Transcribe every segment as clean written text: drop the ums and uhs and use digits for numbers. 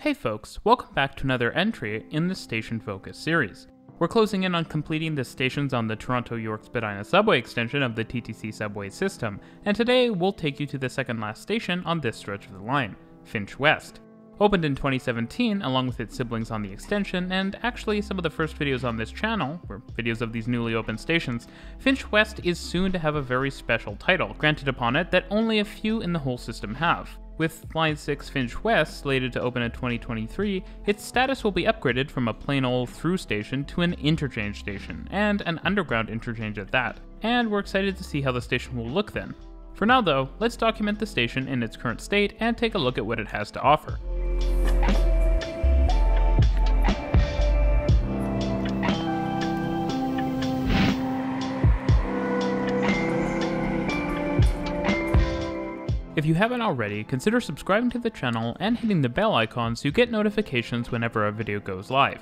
Hey folks, welcome back to another entry in the Station Focus series. We're closing in on completing the stations on the Toronto-York Spadina subway extension of the TTC subway system, and today we'll take you to the second last station on this stretch of the line, Finch West. Opened in 2017 along with its siblings on the extension, and actually some of the first videos on this channel were videos of these newly opened stations, Finch West is soon to have a very special title granted upon it that only a few in the whole system have. With Line 6 Finch West slated to open in 2023, its status will be upgraded from a plain old through station to an interchange station, and an underground interchange at that. And we're excited to see how the station will look then. For now though, let's document the station in its current state and take a look at what it has to offer. If you haven't already, consider subscribing to the channel and hitting the bell icon so you get notifications whenever a video goes live.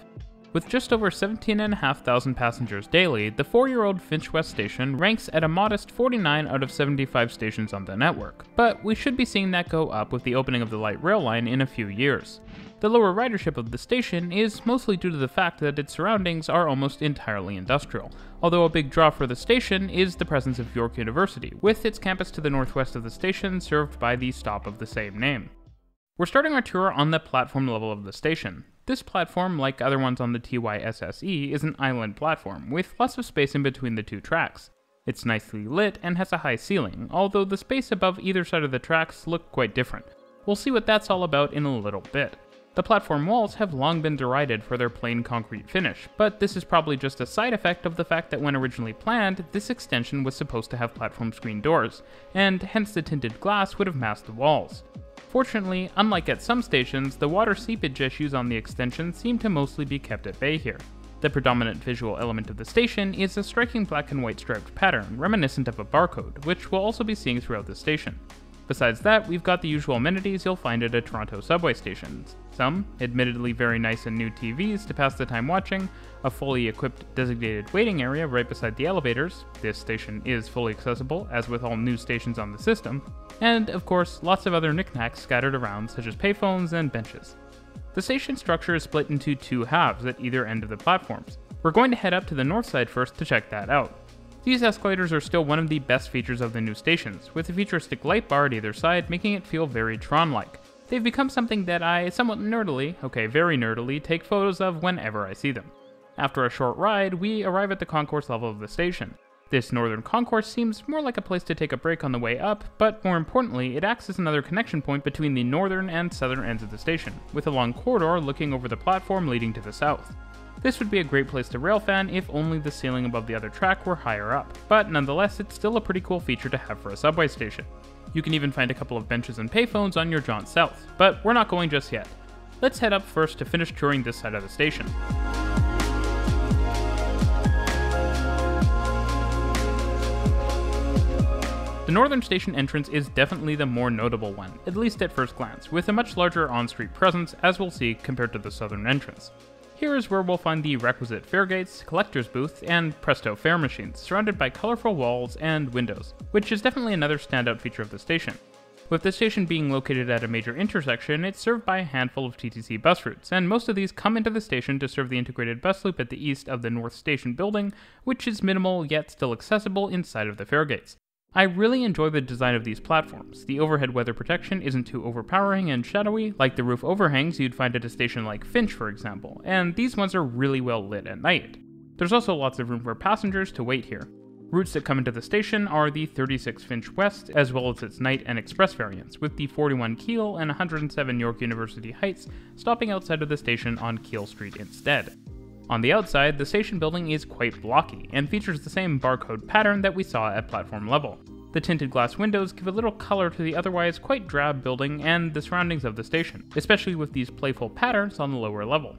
With just over 17,500 passengers daily, the 4-year-old Finch West station ranks at a modest 49 out of 75 stations on the network, but we should be seeing that go up with the opening of the light rail line in a few years. The lower ridership of the station is mostly due to the fact that its surroundings are almost entirely industrial, although a big draw for the station is the presence of York University, with its campus to the northwest of the station served by the stop of the same name. We're starting our tour on the platform level of the station. This platform, like other ones on the TYSSE, is an island platform, with lots of space in between the two tracks. It's nicely lit and has a high ceiling, although the space above either side of the tracks look quite different. We'll see what that's all about in a little bit. The platform walls have long been derided for their plain concrete finish, but this is probably just a side effect of the fact that when originally planned, this extension was supposed to have platform screen doors, and hence the tinted glass would have masked the walls. Fortunately, unlike at some stations, the water seepage issues on the extension seem to mostly be kept at bay here. The predominant visual element of the station is a striking black and white striped pattern, reminiscent of a barcode, which we'll also be seeing throughout the station. Besides that, we've got the usual amenities you'll find at a Toronto subway station. Some, admittedly very nice and new TVs to pass the time watching, a fully equipped designated waiting area right beside the elevators, this station is fully accessible as with all new stations on the system, and of course lots of other knickknacks scattered around such as payphones and benches. The station structure is split into two halves at either end of the platforms. We're going to head up to the north side first to check that out. These escalators are still one of the best features of the new stations, with a futuristic light bar at either side making it feel very Tron-like. They've become something that I somewhat nerdily, very nerdily, take photos of whenever I see them. After a short ride, we arrive at the concourse level of the station. This northern concourse seems more like a place to take a break on the way up, but more importantly, it acts as another connection point between the northern and southern ends of the station, with a long corridor looking over the platform leading to the south. This would be a great place to railfan if only the ceiling above the other track were higher up, but nonetheless it's still a pretty cool feature to have for a subway station. You can even find a couple of benches and payphones on your jaunt south, but we're not going just yet. Let's head up first to finish touring this side of the station. The northern station entrance is definitely the more notable one, at least at first glance, with a much larger on-street presence as we'll see compared to the southern entrance. Here is where we'll find the requisite fare gates, collector's booth, and presto fare machines, surrounded by colorful walls and windows, which is definitely another standout feature of the station. With the station being located at a major intersection, it's served by a handful of TTC bus routes, and most of these come into the station to serve the integrated bus loop at the east of the North Station building, which is minimal yet still accessible inside of the fare gates. I really enjoy the design of these platforms. The overhead weather protection isn't too overpowering and shadowy, like the roof overhangs you'd find at a station like Finch, for example, and these ones are really well lit at night. There's also lots of room for passengers to wait here. Routes that come into the station are the 36 Finch West, as well as its night and express variants, with the 41 Keele and 107 York University Heights stopping outside of the station on Keele Street instead. On the outside, the station building is quite blocky, and features the same barcode pattern that we saw at platform level. The tinted glass windows give a little color to the otherwise quite drab building and the surroundings of the station, especially with these playful patterns on the lower level.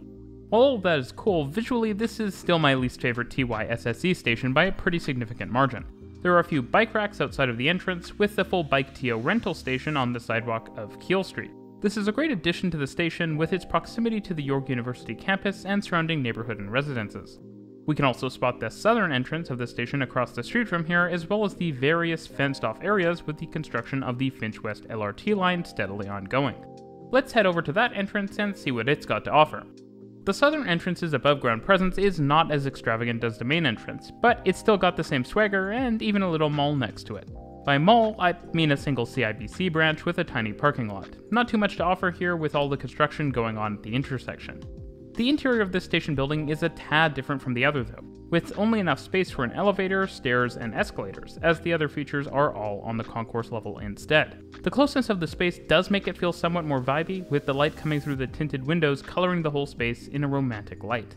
While all of that is cool, visually this is still my least favorite TYSSE station by a pretty significant margin. There are a few bike racks outside of the entrance, with the full Bike TO rental station on the sidewalk of Keele Street. This is a great addition to the station with its proximity to the York University campus and surrounding neighborhood and residences. We can also spot the southern entrance of the station across the street from here, as well as the various fenced-off areas with the construction of the Finch West LRT line steadily ongoing. Let's head over to that entrance and see what it's got to offer. The southern entrance's above-ground presence is not as extravagant as the main entrance, but it's still got the same swagger and even a little mall next to it. By mall, I mean a single CIBC branch with a tiny parking lot. Not too much to offer here with all the construction going on at the intersection. The interior of this station building is a tad different from the other though, with only enough space for an elevator, stairs, and escalators, as the other features are all on the concourse level instead. The closeness of the space does make it feel somewhat more vibey, with the light coming through the tinted windows coloring the whole space in a romantic light.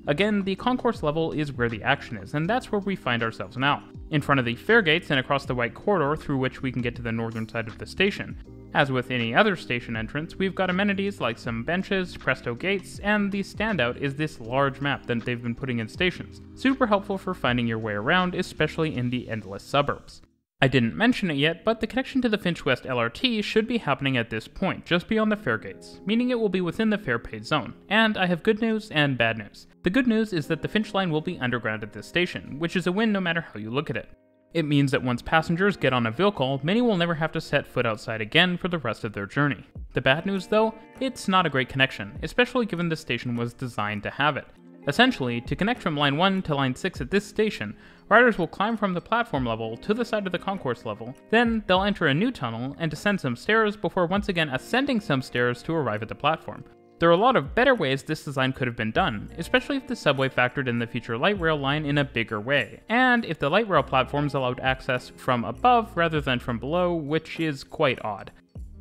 Again, the concourse level is where the action is, and that's where we find ourselves now, in front of the fare gates and across the white corridor through which we can get to the northern side of the station. As with any other station entrance, we've got amenities like some benches, presto gates, and the standout is this large map that they've been putting in stations. Super helpful for finding your way around, especially in the endless suburbs. I didn't mention it yet, but the connection to the Finch West LRT should be happening at this point, just beyond the fare gates, meaning it will be within the fare paid zone. And I have good news and bad news. The good news is that the Finch Line will be underground at this station, which is a win no matter how you look at it. It means that once passengers get on a vehicle, many will never have to set foot outside again for the rest of their journey. The bad news though, it's not a great connection, especially given the station was designed to have it. Essentially, to connect from Line 1 to Line 6 at this station, riders will climb from the platform level to the side of the concourse level, then they'll enter a new tunnel and descend some stairs before once again ascending some stairs to arrive at the platform. There are a lot of better ways this design could have been done, especially if the subway factored in the future light rail line in a bigger way, and if the light rail platforms allowed access from above rather than from below, which is quite odd.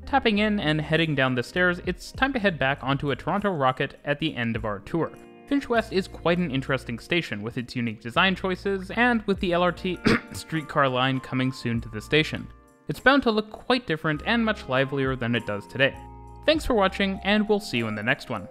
Tapping in and heading down the stairs, it's time to head back onto a Toronto Rocket at the end of our tour. Finch West is quite an interesting station with its unique design choices, and with the LRT streetcar line coming soon to the station. It's bound to look quite different and much livelier than it does today. Thanks for watching, and we'll see you in the next one.